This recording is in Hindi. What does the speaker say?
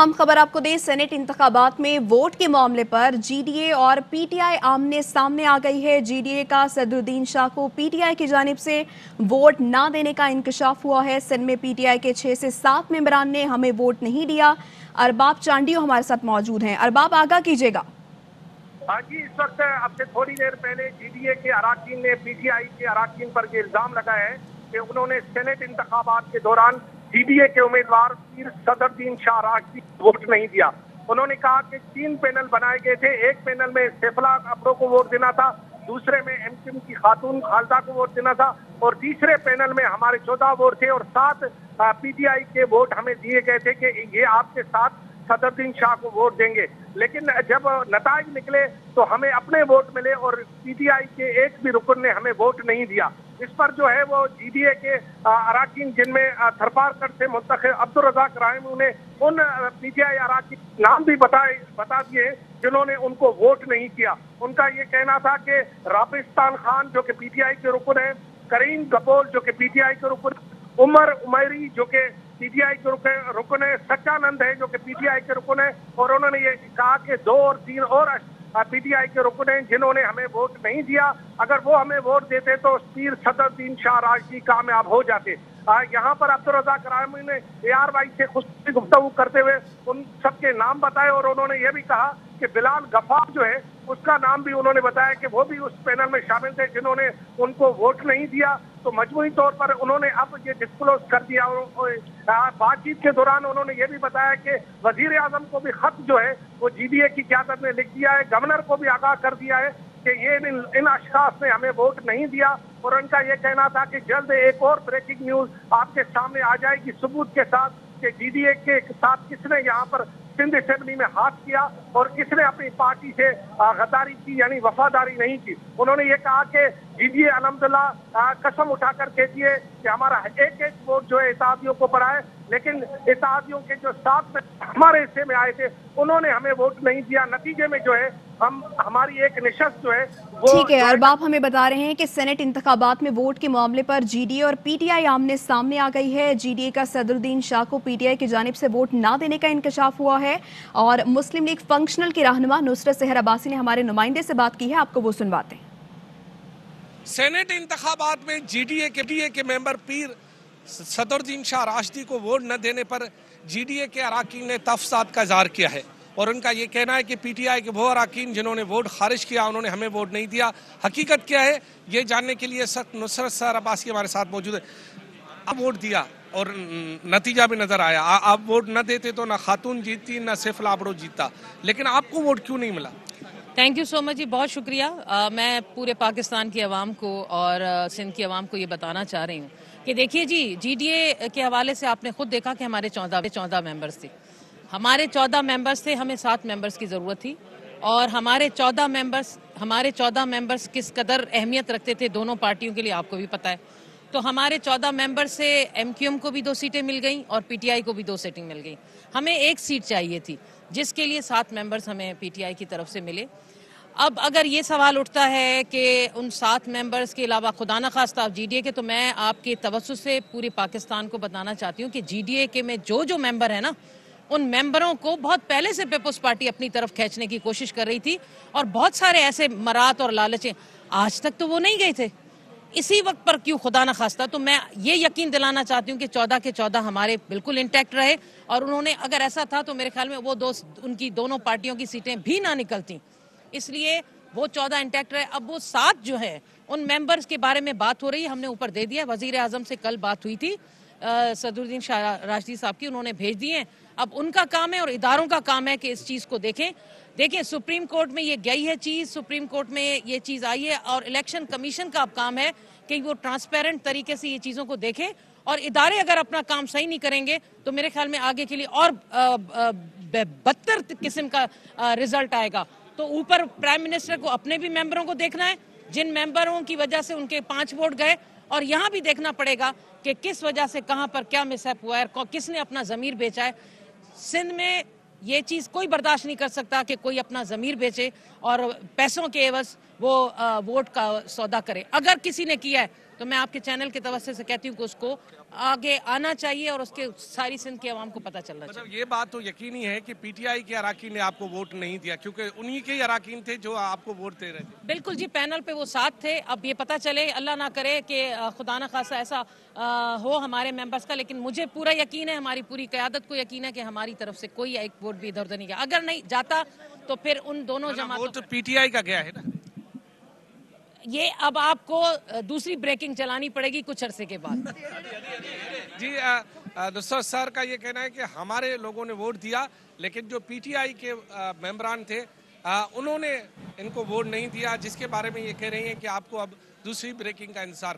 हम खबर आपको दें, सेनेट इंतखाबात में वोट के मामले पर जीडीए और पीटीआई आमने सामने आ गई है। जीडीए का सदरुद्दीन शाह को पीटीआई की जानिब से वोट ना देने का इंकशाफ हुआ है। सिंध में पीटीआई के 6 से 7 मेंबरान ने हमें वोट नहीं दिया। अरबाब चांडियो हमारे साथ मौजूद हैं। अरबाब, आगाह कीजिएगा। हाँ जी, इस वक्त अब से थोड़ी देर पहले जीडीए के अराकीन ने पीटीआई के अराकीन पर ये इल्जाम लगाया है कि उन्होंने सेनेट इंतखाबात के दौरान जीडीए के उम्मीदवार पीर सदरुद्दीन शाह राशदी को वोट नहीं दिया। उन्होंने कहा कि 3 पैनल बनाए गए थे। एक पैनल में सैफला अब्रो को वोट देना था, दूसरे में एमक्यूएम की खातून खालदा को वोट देना था और तीसरे पैनल में हमारे 14 वोट थे और 7 पीटीआई के वोट हमें दिए गए थे कि ये आपके साथ सदरुद्दीन शाह को वोट देंगे। लेकिन जब नताइज निकले तो हमें अपने वोट मिले और पीटीआई के एक भी रुकन ने हमें वोट नहीं दिया। इस पर जो है वो जीडीए के अराकीन, जिनमें थरपारकर से मुंतखब अब्दुल रज़ाक रायमू ने उन पीटीआई अराकीन नाम भी बता दिए जिन्होंने उनको वोट नहीं किया। उनका ये कहना था कि राबिस्तान खान जो कि पीटीआई के रुकन है, करीम कपूर जो कि पीटीआई के रुकन, उमर उमैरी जो कि पीटीआई के रुकन है, सच्चानंद है जो कि पीटीआई के रुकन है और उन्होंने ये कहा कि 2 और 3 और पीटीआई के रुकन हैं जिन्होंने हमें वोट नहीं दिया। अगर वो हमें वोट देते तो पीर सदरुद्दीन शाह राशदी कामयाब हो जाते। यहाँ पर अब्दुल रज़ाक रायमू ने ARY से खुशी गुफ्तगू करते हुए उन सबके नाम बताए और उन्होंने ये भी कहा कि बिलाल गफ्फार जो है उसका नाम भी उन्होंने बताया कि वो भी उस पैनल में शामिल थे जिन्होंने उनको वोट नहीं दिया। तो मजमूई तौर पर उन्होंने अब ये डिस्क्लोज कर दिया। बातचीत के दौरान उन्होंने ये भी बताया कि वजीर आजम को भी खत जो है वो जीडीए की क़यादत ने लिख दिया है, गवर्नर को भी आगाह कर दिया है कि ये इन अशखास ने हमें वोट नहीं दिया। और उनका ये कहना था कि जल्द एक और ब्रेकिंग न्यूज आपके सामने आ जाएगी सबूत के साथ कि जीडीए के साथ किसने यहाँ पर सिंध असेंबली में हाथ किया और किसने अपनी पार्टी से गद्दारी की, यानी वफादारी नहीं की। उन्होंने ये कहा कि जीडीए अल्हम्दुलिल्लाह कसम उठाकर कहती है कि हमारा एक एक वोट जो है इत्तेहादियों को पड़ा है, लेकिन इत्तेहादियों के जो 7 में हमारे हिस्से में आए थे उन्होंने हमें वोट नहीं दिया। नतीजे में जो है हमारी एक निशस्त जो है वो। ठीक है, अरबाब हमें बता रहे हैं कि सेनेट इंतखाबात में वोट के मामले पर जीडीए और पीटीआई आमने सामने आ गई है। जीडीए का सदरुद्दीन शाह को पीटीआई की जानिब से वोट ना देने का इंकशाफ हुआ है और मुस्लिम लीग फंक्शनल की रहनुमा नुसरत सहर अब्बासी ने हमारे नुमाइंदे से बात की है। आपको वो सुनवाते हैं। सेनेट इंतखाबात में जीडीए के मेंबर पीर सदरुद्दीन शाह राशदी को वोट न देने पर जीडीए के अराकीन ने तफसाद का इजहार किया है और उनका ये कहना है कि पीटीआई के वो अराकीन जिन्होंने वोट खारिज किया उन्होंने हमें वोट नहीं दिया। हकीकत क्या है ये जानने के लिए सख्त नुसरत सहर अब्बासी हमारे साथ मौजूद है। अब वोट दिया और नतीजा भी नजर आया। आप वोट न देते तो ना खातून जीतती ना सैफला अब्रो जीतता, लेकिन आपको वोट क्यों नहीं मिला? थैंक यू सो मच जी, बहुत शुक्रिया। मैं पूरे पाकिस्तान की आवाम को और सिंध की आवाम को ये बताना चाह रही हूँ कि देखिए जी, जीडीए के हवाले से आपने खुद देखा कि हमारे 14 मेंबर्स थे। हमारे 14 मेंबर्स थे, हमें 7 मेंबर्स की ज़रूरत थी और हमारे 14 मेंबर्स किस कदर अहमियत रखते थे दोनों पार्टियों के लिए आपको भी पता है। तो हमारे 14 मेंबर्स से एमक्यूएम को भी 2 सीटें मिल गई और पीटीआई को भी 2 सीटें मिल गई। हमें 1 सीट चाहिए थी जिसके लिए 7 मेंबर्स हमें पीटीआई की तरफ से मिले। अब अगर ये सवाल उठता है कि उन 7 मेंबर्स के अलावा खुदा न खास्ता आप जीडीए के, तो मैं आपके तवज्जुह से पूरे पाकिस्तान को बताना चाहती हूँ कि जीडीए के में जो मेंबर है ना, उन मेंबरों को बहुत पहले से पीपल्स पार्टी अपनी तरफ खींचने की कोशिश कर रही थी और बहुत सारे ऐसे मरात और लालचें, आज तक तो वो नहीं गए थे। इसी वक्त पर क्यों खुदा न खास्ता, तो मैं ये यकीन दिलाना चाहती हूँ कि 14 के 14 हमारे बिल्कुल इंटैक्ट रहे और उन्होंने, अगर ऐसा था तो मेरे ख्याल में वो उनकी दोनों पार्टियों की सीटें भी ना निकलती, इसलिए वो 14 इंटैक्ट रहे। अब वो 7 जो है उन मेंबर्स के बारे में बात हो रही है, हमने ऊपर दे दिया। वजीर आजम से कल बात हुई थी सदरुद्दीन शाह राशदी साहब की, उन्होंने भेज दिए। अब उनका काम है और इदारों का काम है कि इस चीज़ को देखें। सुप्रीम कोर्ट में ये गई है चीज़, सुप्रीम कोर्ट में ये चीज़ आई है और इलेक्शन कमीशन का अब काम है कि वो ट्रांसपेरेंट तरीके से ये चीज़ों को देखें और इदारे अगर अपना काम सही नहीं करेंगे तो मेरे ख्याल में आगे के लिए और बदतर किस्म का रिजल्ट आएगा। तो ऊपर प्राइम मिनिस्टर को अपने भी मेंबरों को देखना है जिन मेंबरों की वजह से उनके 5 वोट गए, और यहाँ भी देखना पड़ेगा कि किस वजह से कहाँ पर क्या मिसहैप हुआ है, किसने अपना ज़मीर बेचा है। सिंध में ये चीज़ कोई बर्दाश्त नहीं कर सकता कि कोई अपना ज़मीर बेचे और पैसों के एवज वो वोट का सौदा करे। अगर किसी ने किया है तो मैं आपके चैनल के तवज्जो से कहती हूँ कि उसको आगे आना चाहिए और उसके सारी सिंध की आवाम को पता चलना चाहिए। मतलब ये बात तो यकीनी है कि पीटीआई के अराकीन ने आपको वोट नहीं दिया, क्योंकि उन्हीं के ही अराकीन थे जो आपको वोट दे रहे थे। बिल्कुल जी, पैनल पे वो साथ थे। अब ये पता चले, अल्लाह ना करे कि खुदा ना खासा ऐसा हो हमारे मेंबर्स का, लेकिन मुझे पूरा यकीन है, हमारी पूरी क़यादत को यकीन है कि हमारी तरफ से कोई एक वोट भी इधर उधर नहीं गया। अगर नहीं जाता तो फिर उन दोनों जमातों वोट पीटीआई का गया है ना। ये अब आपको दूसरी ब्रेकिंग चलानी पड़ेगी कुछ अरसे के बाद। जी दोस्तों, सर का ये कहना है कि हमारे लोगों ने वोट दिया, लेकिन जो पीटीआई के मेंबरान थे उन्होंने इनको वोट नहीं दिया, जिसके बारे में ये कह रही हैं कि आपको अब दूसरी ब्रेकिंग का इंतजार